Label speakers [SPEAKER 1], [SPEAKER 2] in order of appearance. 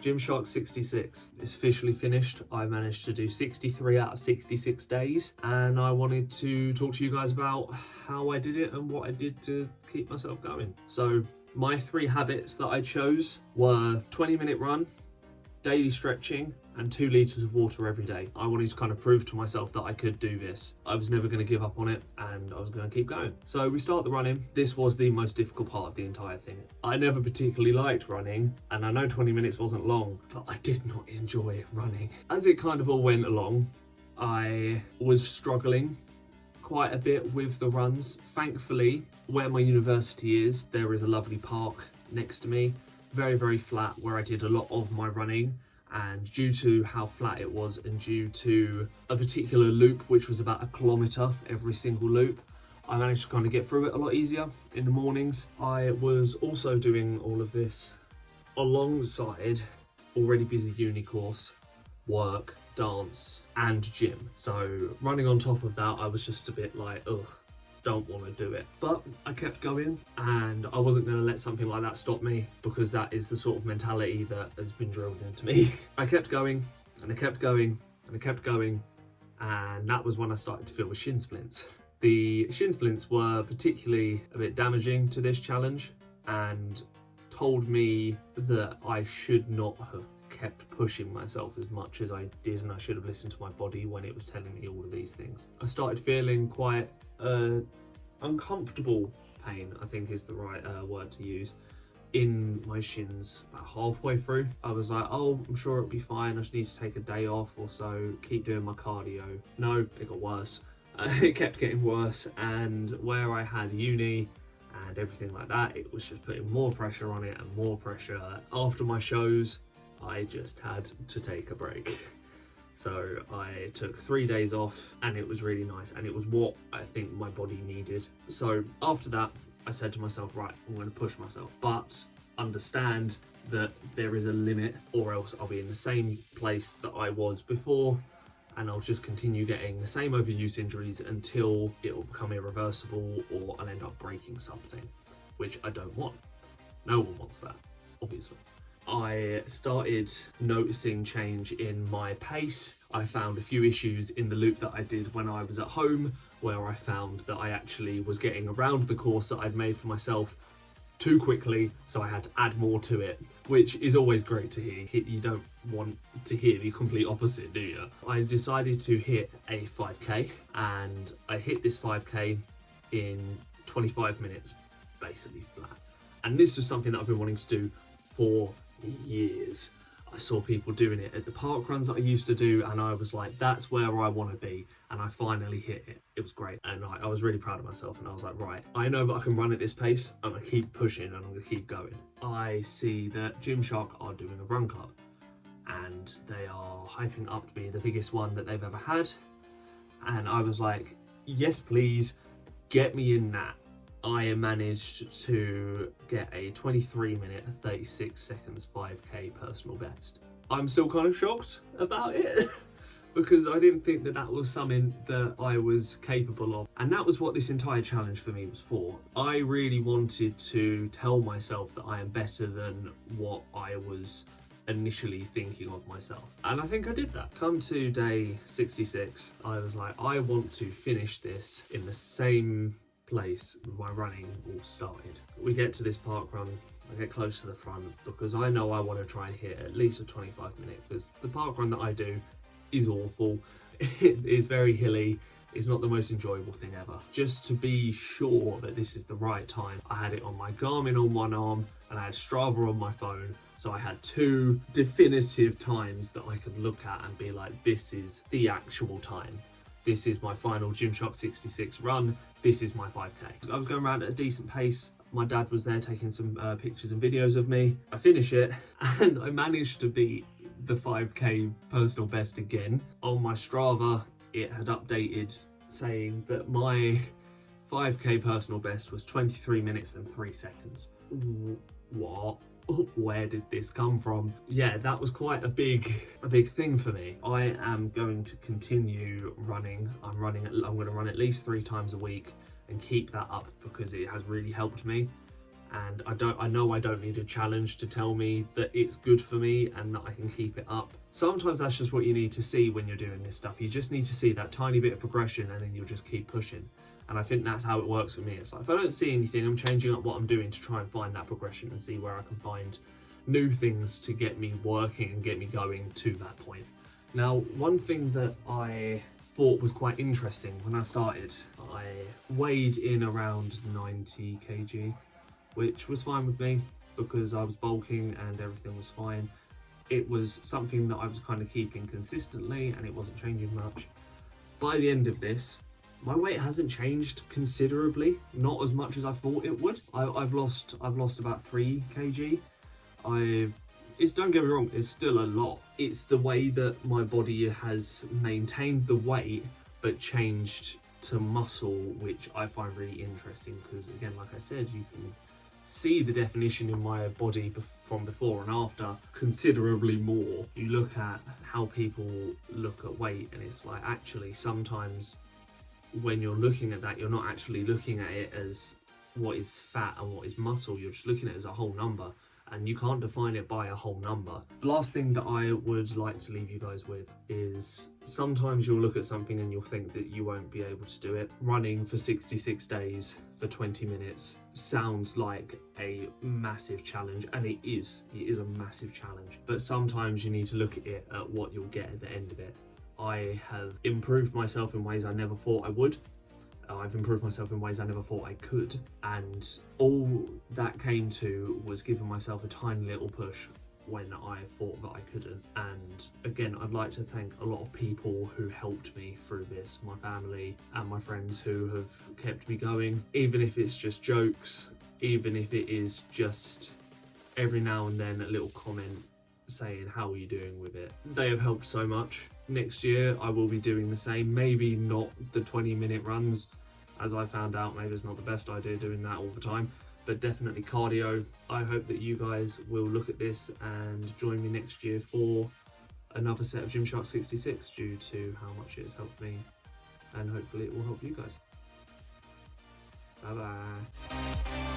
[SPEAKER 1] Gymshark66 is officially finished. I managed to do 63 out of 66 days, and I wanted to talk to you guys about how I did it and what I did to keep myself going. So my 3 habits that I chose were 20-minute run, daily stretching, and 2 litres of water every day. I wanted to kind of prove to myself that I could do this. I was never going to give up on it, and I was going to keep going. So we start the running. This was the most difficult part of the entire thing. I never particularly liked running, and I know 20 minutes wasn't long, but I did not enjoy running. As it kind of all went along, I was struggling quite a bit with the runs. Thankfully, where my university is, there is a lovely park next to me, very, very flat, where I did a lot of my running. And due to how flat it was, and due to a particular loop, which was about 1 kilometre every single loop, I managed to kind of get through it a lot easier in the mornings. I was also doing all of this alongside already busy uni course, work, dance, and gym. So running on top of that, I was just a bit like, ugh, don't want to do it. But I kept going, and I wasn't going to let something like that stop me, because that is the sort of mentality that has been drilled into me. I kept going, and I kept going, and I kept going, and that was when I started to feel the shin splints. The shin splints were particularly a bit damaging to this challenge, and told me that I should not have kept pushing myself as much as I did, and I should have listened to my body when it was telling me all of these things. I started feeling quite uncomfortable pain, I think is the right word to use, in my shins about halfway through. I was like, oh, I'm sure it'll be fine, I just need to take a day off or so, keep doing my cardio. No, it got worse. It kept getting worse, and where I had uni and everything like that, it was just putting more pressure on it and more pressure. After my shows, I just had to take a break. So I took 3 days off, and it was really nice, and it was what I think my body needed. So after that, I said to myself, right, I'm going to push myself, but understand that there is a limit, or else I'll be in the same place that I was before, and I'll just continue getting the same overuse injuries until it will become irreversible, or I'll end up breaking something, which I don't want. No one wants that, obviously. I started noticing change in my pace. I found a few issues in the loop that I did when I was at home, where I found that I actually was getting around the course that I'd made for myself too quickly, so I had to add more to it, which is always great to hear. You don't want to hear the complete opposite, do you? I decided to hit a 5k, and I hit this 5k in 25 minutes, basically flat. And this was something that I've been wanting to do for years. I saw people doing it at the park runs that I used to do, and I was like, that's where I want to be, and I finally hit it. It was great, and I was really proud of myself, and I was like, right, I know that I can run at this pace. I'm going to keep pushing, and I'm going to keep going. I see that Gymshark are doing a run club, and they are hyping up to be the biggest one that they've ever had, and I was like, yes please, get me in that. I managed to get a 23-minute, 36 seconds 5k personal best. I'm still kind of shocked about it because I didn't think that that was something that I was capable of. And that was what this entire challenge for me was for. I really wanted to tell myself that I am better than what I was initially thinking of myself. And I think I did that. Come to day 66, I was like, I want to finish this in the same place my running all started. We get to this park run, I get close to the front because I know I want to try and hit at least a 25-minute, because the park run that I do is awful. It is very hilly. It's not the most enjoyable thing ever. Just to be sure that this is the right time, I had it on my Garmin on one arm and I had Strava on my phone. So I had 2 definitive times that I could look at and be like, this is the actual time. This is my final Gymshark66 run. This is my 5k. I was going around at a decent pace. My dad was there taking some pictures and videos of me. I finish it, and I managed to beat the 5k personal best again. On my Strava, it had updated saying that my 5k personal best was 23 minutes and 3 seconds. What? Where did this come from? Yeah, that was quite a big thing for me. I am going to continue running. I'm going to run at least 3 times a week and keep that up because it has really helped me. and I know I don't need a challenge to tell me that it's good for me and that I can keep it up. Sometimes that's just what you need to see when you're doing this stuff. You just need to see that tiny bit of progression, and then you'll just keep pushing. And I think that's how it works for me. It's like, if I don't see anything, I'm changing up what I'm doing to try and find that progression and see where I can find new things to get me working and get me going to that point. Now, one thing that I thought was quite interesting when I started, I weighed in around 90 kg, which was fine with me because I was bulking and everything was fine. It was something that I was kind of keeping consistently and it wasn't changing much. By the end of this, my weight hasn't changed considerably, not as much as I thought it would. I've lost about 3 kg. Don't get me wrong, it's still a lot. It's the way that my body has maintained the weight but changed to muscle, which I find really interesting because, again, like I said, you can see the definition in my body from before and after considerably more. You look at how people look at weight and it's like, actually, sometimes when you're looking at that, you're not actually looking at it as what is fat and what is muscle. You're just looking at it as a whole number, and you can't define it by a whole number. The last thing that I would like to leave you guys with is sometimes you'll look at something and you'll think that you won't be able to do it. Running for 66 days for 20 minutes sounds like a massive challenge, and it is a massive challenge. But sometimes you need to look at it at what you'll get at the end of it. I have improved myself in ways I never thought I would. I've improved myself in ways I never thought I could, and all that came to was giving myself a tiny little push when I thought that I couldn't. And again, I'd like to thank a lot of people who helped me through this, my family and my friends who have kept me going, even if it's just jokes, even if it is just every now and then a little comment saying, how are you doing with it? They have helped so much. Next year I will be doing the same, maybe not the 20-minute runs, as I found out maybe it's not the best idea doing that all the time, but definitely cardio. I hope that you guys will look at this and join me next year for another set of Gymshark66 due to how much it has helped me, and hopefully it will help you guys. Bye bye.